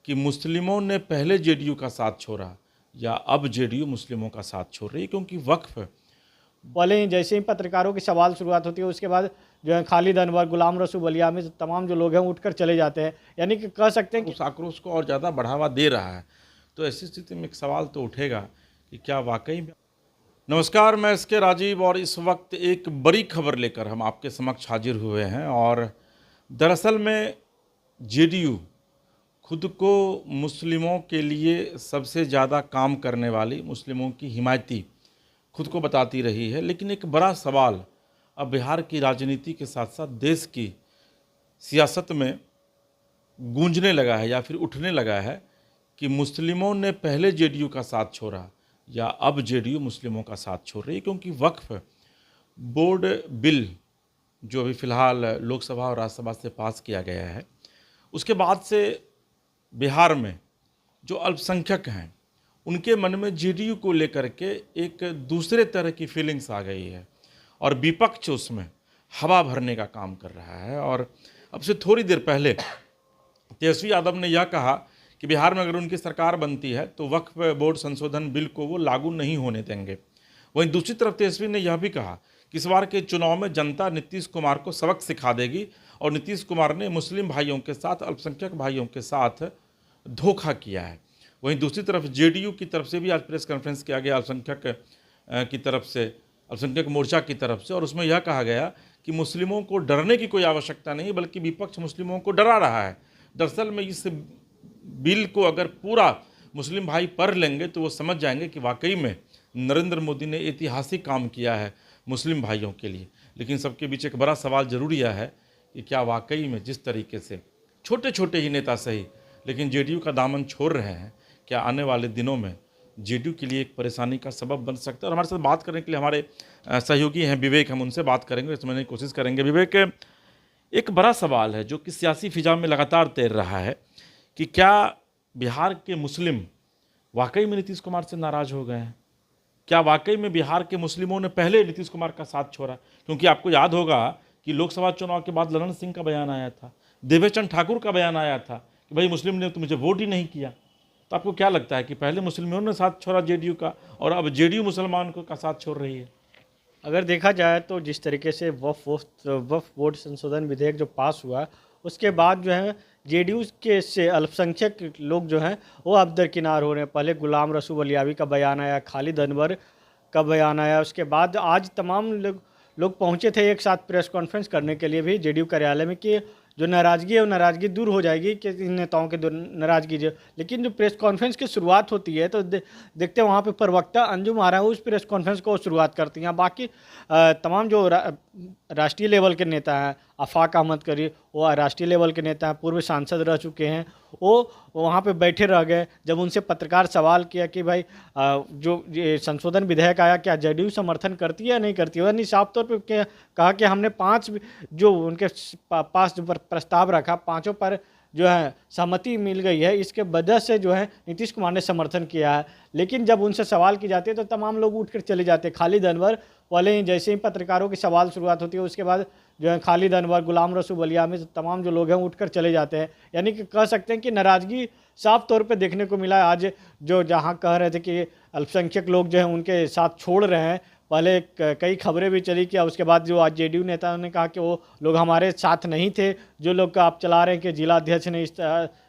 कि मुस्लिमों ने पहले जेडीयू का साथ छोड़ा या अब जेडीयू मुस्लिमों का साथ छोड़ रही है, क्योंकि वक्फ पहले ही जैसे ही पत्रकारों की सवाल शुरुआत होती है उसके बाद जो है खालिद अनवर, गुलाम रसूल बलियामी तमाम जो लोग हैं उठकर चले जाते हैं। यानी कि कह सकते हैं कि उस आक्रोश को और ज़्यादा बढ़ावा दे रहा है। तो ऐसी स्थिति में एक सवाल तो उठेगा कि क्या वाकई में। नमस्कार, मैं एस के राजीव और इस वक्त एक बड़ी खबर लेकर हम आपके समक्ष हाजिर हुए हैं। और दरअसल में जेडीयू खुद को मुस्लिमों के लिए सबसे ज़्यादा काम करने वाली, मुस्लिमों की हिमायती खुद को बताती रही है। लेकिन एक बड़ा सवाल अब बिहार की राजनीति के साथ साथ देश की सियासत में गूंजने लगा है या फिर उठने लगा है कि मुस्लिमों ने पहले जेडीयू का साथ छोड़ा या अब जेडीयू मुस्लिमों का साथ छोड़ रही है, क्योंकि वक्फ बोर्ड बिल जो अभी फ़िलहाल लोकसभा और राज्यसभा से पास किया गया है, उसके बाद से बिहार में जो अल्पसंख्यक हैं उनके मन में जेडीयू को लेकर के एक दूसरे तरह की फीलिंग्स आ गई है और विपक्ष उसमें हवा भरने का काम कर रहा है। और अब से थोड़ी देर पहले तेजस्वी यादव ने यह कहा कि बिहार में अगर उनकी सरकार बनती है तो वक्फ बोर्ड संशोधन बिल को वो लागू नहीं होने देंगे। वहीं दूसरी तरफ तेजस्वी ने यह भी कहा कि इस बार के चुनाव में जनता नीतीश कुमार को सबक सिखा देगी और नीतीश कुमार ने मुस्लिम भाइयों के साथ, अल्पसंख्यक भाइयों के साथ धोखा किया है। वहीं दूसरी तरफ जेडीयू की तरफ से भी आज प्रेस कॉन्फ्रेंस किया गया अल्पसंख्यक की तरफ से, अल्पसंख्यक मोर्चा की तरफ से, और उसमें यह कहा गया कि मुस्लिमों को डरने की कोई आवश्यकता नहीं, बल्कि विपक्ष मुस्लिमों को डरा रहा है। दरअसल में इस बिल को अगर पूरा मुस्लिम भाई पढ़ लेंगे तो वो समझ जाएंगे कि वाकई में नरेंद्र मोदी ने ऐतिहासिक काम किया है मुस्लिम भाइयों के लिए। लेकिन सबके बीच एक बड़ा सवाल जरूर यह है कि क्या वाकई में जिस तरीके से छोटे छोटे ही नेता सही लेकिन जेडीयू का दामन छोड़ रहे हैं, क्या आने वाले दिनों में जेडीयू के लिए एक परेशानी का सबब बन सकता है। और हमारे साथ बात करने के लिए हमारे सहयोगी हैं विवेक, हम उनसे बात करेंगे, समझने की कोशिश करेंगे। विवेक, एक बड़ा सवाल है जो कि सियासी फिजा में लगातार तैर रहा है कि क्या बिहार के मुस्लिम वाकई में नीतीश कुमार से नाराज़ हो गए हैं? क्या वाकई में बिहार के मुस्लिमों ने पहले नीतीश कुमार का साथ छोड़ा? क्योंकि आपको याद होगा कि लोकसभा चुनाव के बाद ललन सिंह का बयान आया था, देवेचंद ठाकुर का बयान आया था कि भाई मुस्लिम ने तो मुझे वोट ही नहीं किया। तो आपको क्या लगता है कि पहले मुस्लिमों ने साथ छोड़ा जेडीयू का और अब जेडीयू मुसलमान को का साथ छोड़ रही है? अगर देखा जाए तो जिस तरीके से वक्फ बोर्ड संशोधन विधेयक जो पास हुआ उसके बाद जो है जेडीयू के से अल्पसंख्यक लोग जो हैं वो अब दरकिनार हो रहे हैं। पहले गुलाम रसूल बलियावी का बयान आया, खालिद अनवर का बयान आया, उसके बाद आज तमाम लोग पहुंचे थे एक साथ प्रेस कॉन्फ्रेंस करने के लिए भी जेडीयू कार्यालय में कि जो नाराज़गी है वो नाराज़गी दूर हो जाएगी कि इन नेताओं की नाराज़गी जो, लेकिन जो प्रेस कॉन्फ्रेंस की शुरुआत होती है तो देखते हैं वहाँ पे प्रवक्ता अंजुम आरा उस प्रेस कॉन्फ्रेंस को शुरुआत करती हैं। बाकी तमाम जो राष्ट्रीय लेवल के नेता हैं, आफाक अहमद करी वो राष्ट्रीय लेवल के नेता हैं, पूर्व सांसद रह चुके हैं, वो वहाँ पे बैठे रह गए। जब उनसे पत्रकार सवाल किया कि भाई जो ये संशोधन विधेयक आया क्या जेडीयू समर्थन करती है या नहीं करती है, उन्होंने साफ तौर पे कहा कि हमने 5 जो उनके पास जो प्रस्ताव रखा 5 पर जो है सहमति मिल गई है, इसके वजह से जो है नीतीश कुमार ने समर्थन किया है। लेकिन जब उनसे सवाल की जाती है तो तमाम लोग उठकर चले जाते हैं। खालिद अनवर पहले ही जैसे ही पत्रकारों की सवाल शुरुआत होती है उसके बाद जो है खालिद अनवर, गुलाम रसूल बलियामी तमाम जो लोग हैं उठकर चले जाते हैं। यानी कि कह सकते हैं कि नाराज़गी साफ तौर पे देखने को मिला। आज जो जहां कह रहे थे कि अल्पसंख्यक लोग जो हैं उनके साथ छोड़ रहे हैं, पहले कई खबरें भी चली कि उसके बाद जो आज जेडीयू नेताओं ने कहा कि वो लोग हमारे साथ नहीं थे, जो लोग आप चला रहे हैं कि जिला अध्यक्ष ने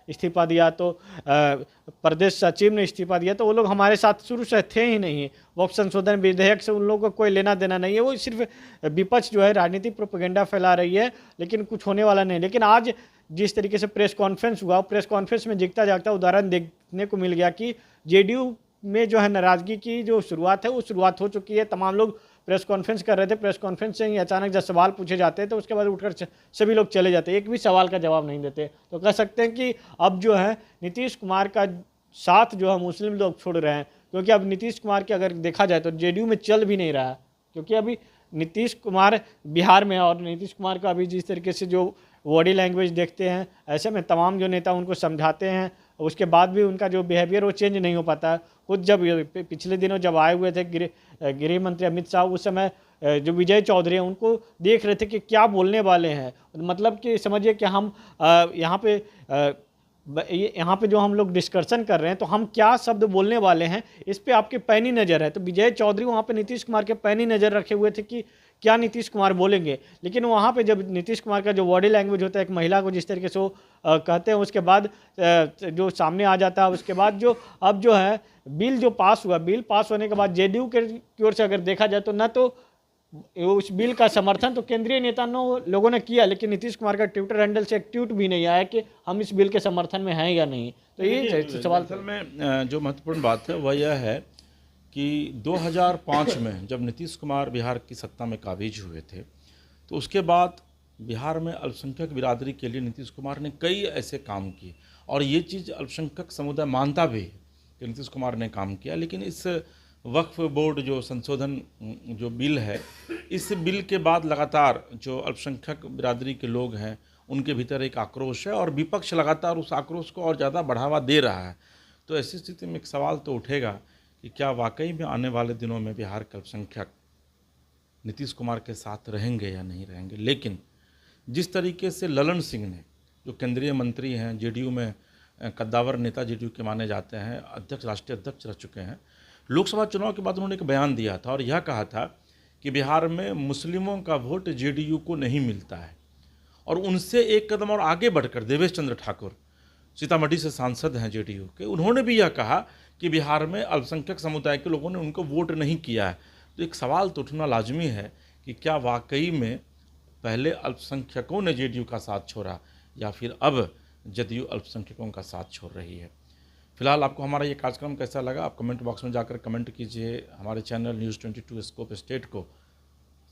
इस्तीफा दिया तो प्रदेश सचिव ने इस्तीफा दिया, तो वो लोग हमारे साथ शुरू से थे ही नहीं। वक्फ संशोधन विधेयक से उन लोगों को कोई लेना देना नहीं है, वो सिर्फ विपक्ष जो है राजनीतिक प्रोपेगेंडा फैला रही है, लेकिन कुछ होने वाला नहीं। लेकिन आज जिस तरीके से प्रेस कॉन्फ्रेंस हुआ, प्रेस कॉन्फ्रेंस में दिखता जागता उदाहरण देखने को मिल गया कि जेडीयू में जो है नाराज़गी की जो शुरुआत है वो शुरुआत हो चुकी है। तमाम लोग प्रेस कॉन्फ्रेंस कर रहे थे, प्रेस कॉन्फ्रेंस से ही अचानक जब सवाल पूछे जाते हैं तो उसके बाद उठकर सभी लोग चले जाते, एक भी सवाल का जवाब नहीं देते। तो कह सकते हैं कि अब जो है नीतीश कुमार का साथ जो है मुस्लिम लोग छोड़ रहे हैं, क्योंकि अब नीतीश कुमार की अगर देखा जाए तो जेडीयू में चल भी नहीं रहा है, क्योंकि अभी नीतीश कुमार बिहार में और नीतीश कुमार का अभी जिस तरीके से जो बॉडी लैंग्वेज देखते हैं, ऐसे में तमाम जो नेता उनको समझाते हैं उसके बाद भी उनका जो बिहेवियर वो चेंज नहीं हो पाता है। खुद जब पिछले दिनों जब आए हुए थे गृह मंत्री अमित शाह, उस समय जो विजय चौधरी हैं उनको देख रहे थे कि क्या बोलने वाले हैं। मतलब कि समझिए कि हम यहाँ पे यहाँ पे जो हम लोग डिस्कशन कर रहे हैं तो हम क्या शब्द बोलने वाले हैं इस पे आपकी पैनी नज़र है। तो विजय चौधरी वहाँ पे नीतीश कुमार के पैनी नज़र रखे हुए थे कि क्या नीतीश कुमार बोलेंगे, लेकिन वहाँ पे जब नीतीश कुमार का जो बॉडी लैंग्वेज होता है एक महिला को जिस तरीके से वो कहते हैं, उसके बाद जो सामने आ जाता है, उसके बाद जो अब जो है बिल जो पास हुआ, बिल पास होने के बाद जेडीयू की ओर से अगर देखा जाए तो न तो उस बिल का समर्थन तो केंद्रीय नेताओं लोगों ने किया, लेकिन नीतीश कुमार का ट्विटर हैंडल से एक ट्वीट भी नहीं आया कि हम इस बिल के समर्थन में हैं या नहीं। तो ये सवाल असल में जो महत्वपूर्ण बात है वह यह है कि 2005 में जब नीतीश कुमार बिहार की सत्ता में काबिज हुए थे तो उसके बाद बिहार में अल्पसंख्यक बिरादरी के लिए नीतीश कुमार ने कई ऐसे काम किए और ये चीज़ अल्पसंख्यक समुदाय मानता भी है कि नीतीश कुमार ने काम किया। लेकिन इस वक्फ बोर्ड जो संशोधन जो बिल है, इस बिल के बाद लगातार जो अल्पसंख्यक बिरादरी के लोग हैं उनके भीतर एक आक्रोश है और विपक्ष लगातार उस आक्रोश को और ज़्यादा बढ़ावा दे रहा है। तो ऐसी स्थिति में एक सवाल तो उठेगा कि क्या वाकई में आने वाले दिनों में बिहार के अल्पसंख्यक नीतीश कुमार के साथ रहेंगे या नहीं रहेंगे। लेकिन जिस तरीके से ललन सिंह ने, जो केंद्रीय मंत्री हैं, जेडीयू में कद्दावर नेता जेडीयू के माने जाते हैं, अध्यक्ष, राष्ट्रीय अध्यक्ष रह चुके हैं, लोकसभा चुनाव के बाद उन्होंने एक बयान दिया था और यह कहा था कि बिहार में मुस्लिमों का वोट जेडीयू को नहीं मिलता है। और उनसे एक कदम और आगे बढ़कर देवेश चंद्र ठाकुर, सीतामढ़ी से सांसद हैं जेडीयू के, उन्होंने भी यह कहा कि बिहार में अल्पसंख्यक समुदाय के लोगों ने उनको वोट नहीं किया है। तो एक सवाल तो उठना लाजमी है कि क्या वाकई में पहले अल्पसंख्यकों ने जेडीयू का साथ छोड़ा या फिर अब जदयू अल्पसंख्यकों का साथ छोड़ रही है। फिलहाल आपको हमारा ये कार्यक्रम कैसा लगा, आप कमेंट बॉक्स में जाकर कमेंट कीजिए। हमारे चैनल न्यूज़ 22 स्कोप स्टेट को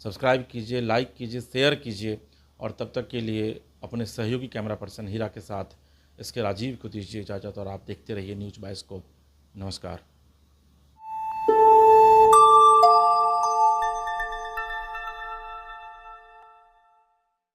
सब्सक्राइब कीजिए, लाइक कीजिए, शेयर कीजिए और तब तक के लिए अपने सहयोगी कैमरा पर्सन हीरा के साथ इसके राजीव को दीजिए इजाज़त और आप देखते रहिए न्यूज़ बाय स्कोप। नमस्कार।